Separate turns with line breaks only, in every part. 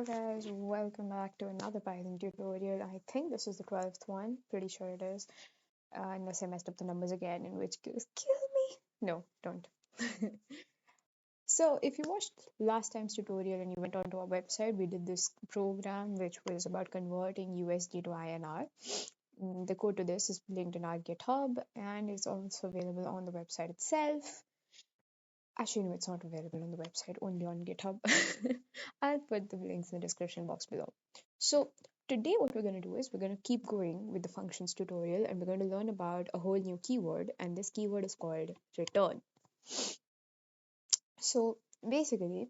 Hello guys, welcome back to another Python tutorial. I think this is the 12th one, pretty sure it is, unless I messed up the numbers again, in which case, kill me. No, don't. So, if you watched last time's tutorial and you went onto our website, we did this program which was about converting USD to INR. The code to this is linked in our GitHub and it's also available on the website itself. Actually, no, it's not available on the website, only on GitHub. I'll put the links in the description box below. So, today, what we're going to do is we're going to keep going with the functions tutorial and we're going to learn about a whole new keyword, and this keyword is called return. So, basically,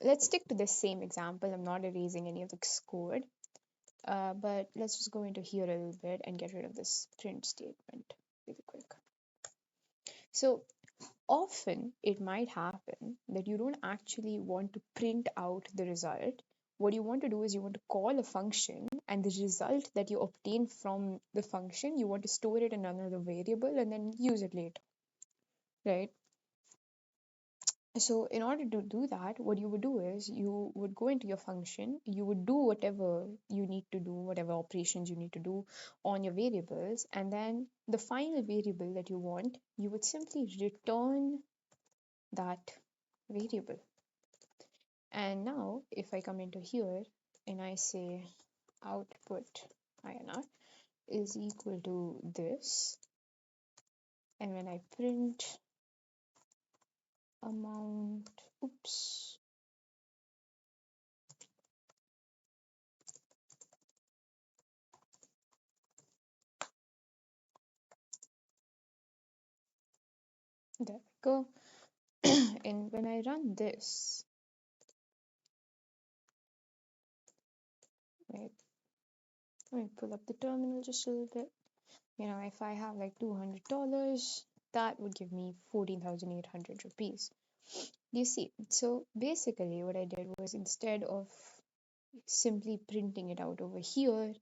let's stick to this same example. I'm not erasing any of this code, but let's just go into here a little bit and get rid of this print statement really quick. So, often it might happen that you don't actually want to print out the result. What you want to do is you want to call a function, and the result that you obtain from the function, you want to store it in another variable and then use it later, right? So in order to do that, what you would do is you would go into your function, you would do whatever you need to do, whatever operations you need to do on your variables, and then the final variable that you want, you would simply return that variable. And now if I come into here and I say output INR is equal to this, and when I print amount, oops, there we go. And when I run this, wait, let me pull up the terminal just a little bit. If I have like $200, that would give me 14,800 rupees. You see, so basically what I did was, instead of simply printing it out over here,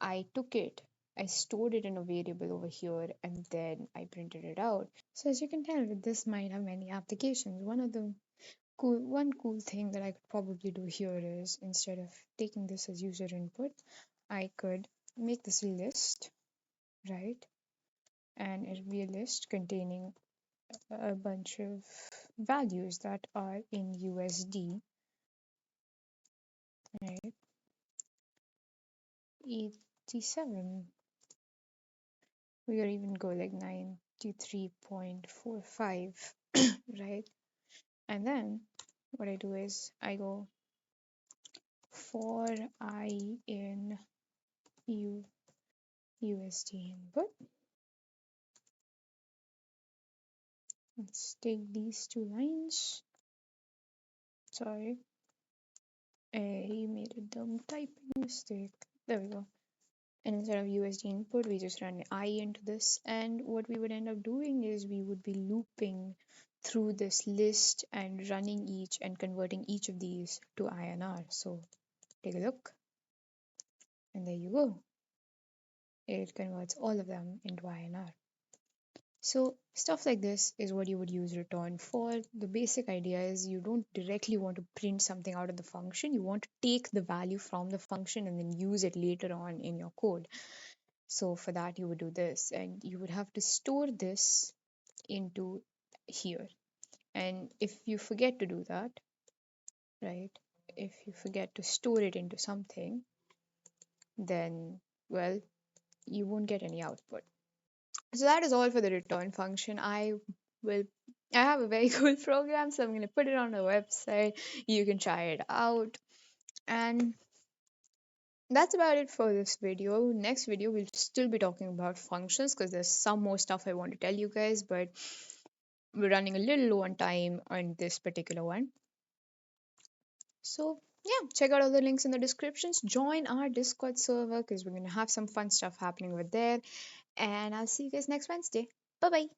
I took it, I stored it in a variable over here, and then I printed it out. So as you can tell, this might have many applications. One cool thing that I could probably do here is, instead of taking this as user input, I could make this a list, right? And it'll be a list containing a bunch of values that are in USD, right? 87. We could even go like 93.45, right? And then what I do is I go for I in USD input. Let's take these two lines. Sorry, I made a dumb typing mistake. There we go. And instead of USD input, we just run I into this. And what we would end up doing is we would be looping through this list and running each and converting each of these to INR. So take a look. And there you go. It converts all of them into INR. So stuff like this is what you would use return for. The basic idea is you don't directly want to print something out of the function. You want to take the value from the function and then use it later on in your code. So for that, you would do this, and you would have to store this into here. And if you forget to do that, right, if you forget to store it into something, then, well, you won't get any output. So that is all for the return function. Will I have a very cool program, so I'm going to put it on the website. You can try it out. And that's about it for this video. Next video, we'll still be talking about functions because there's some more stuff I want to tell you guys, but we're running a little low on time on this particular one. So yeah, check out all the links in the descriptions. Join our Discord server because we're going to have some fun stuff happening over there. And I'll see you guys next Wednesday. Bye bye.